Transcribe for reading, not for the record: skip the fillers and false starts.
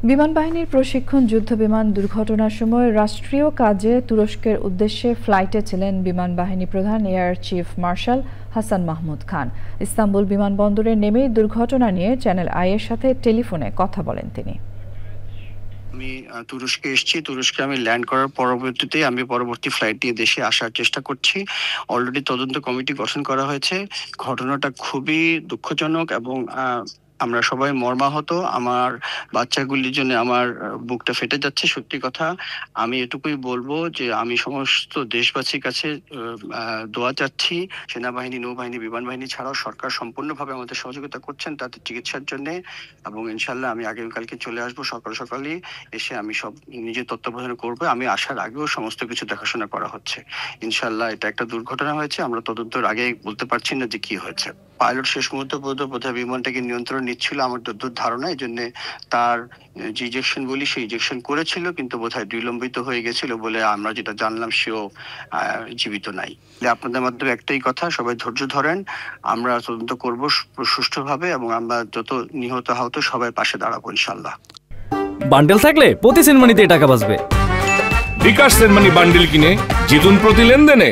বিমান বাহিনীর প্রশিক্ষণ যুদ্ধবিমান দুর্ঘটনার সময় রাষ্ট্রীয় কাজে তুরস্কের উদ্দেশ্যে ফ্লাইটে ছিলেন বিমান বাহিনী প্রধান air chief marshal Hasan Mahmud Khan. Istanbul বিমানবন্দরে নেমেই দুর্ঘটনা নিয়ে চ্যানেল আই এর সাথে টেলিফোনে কথা বলেন তিনি। আমি তুরস্কে এসেছি। তুরস্কে আমি ল্যান্ড করার পরবর্তীতে আমি পরবর্তী ফ্লাইট নিয়ে দেশে আসার চেষ্টা করছি। অলরেডি তদন্ত কমিটি গঠন করা হয়েছে। ঘটনাটা খুবই দুঃখজনক এবং আমরা সবাই মর্মাহত। আমার বাচ্চাগুলির জন্য আমার বুকটা ফেটে যাচ্ছে। সত্যি কথা, আমি এটুকুই বলবো যে আমি সমস্ত দেশবাসীর কাছে দোয়া চাচ্ছি। সেনাবাহিনী, নৌবাহিনী, বিমান বাহিনী ছাড়াও সরকার সম্পূর্ণভাবে আমাদের সহযোগিতা করছেন তাদের চিকিৎসার জন্য, এবং ইনশাল্লাহ আমি আগামীকালকে চলে আসবো সকাল সকালই। এসে আমি সব নিজের তত্ত্বাবধান করবো। আমি আসার আগেও সমস্ত কিছু দেখাশোনা করা হচ্ছে। ইনশাল্লাহ এটা একটা দুর্ঘটনা হয়েছে, আমরা তদন্তের আগে বলতে পারছি না যে কি হয়েছে। পাইলট শেষ মুহূর্তে পর্যন্ত বোধহয় বিমানটাকে নিয়ন্ত্রণ নিচ্ছিল আমার যতদূর ধারণা। এই জন্য তার যে ইজেকশন বলি সেই ইজেকশন করেছিল, কিন্তু বোধহয় বিলম্বিত হয়ে গেছিল বলে আমরা যেটা জানলাম সেও জীবিত নাই। আপনাদের মাধ্যমে একটাই কথা, সবাই ধৈর্য ধরেন। আমরা তদন্ত করব সুষ্ঠুভাবে এবং আমরা যত নিহত আহত সবাই পাশে দাঁড়াবো ইনশাল্লাহ। বান্ডেল থাকলে প্রতি সেনমানিতে টাকা বাঁচবে। বিকাশ সেনমানি বান্ডেল কিনে জিতুন প্রতি লেনদেনে।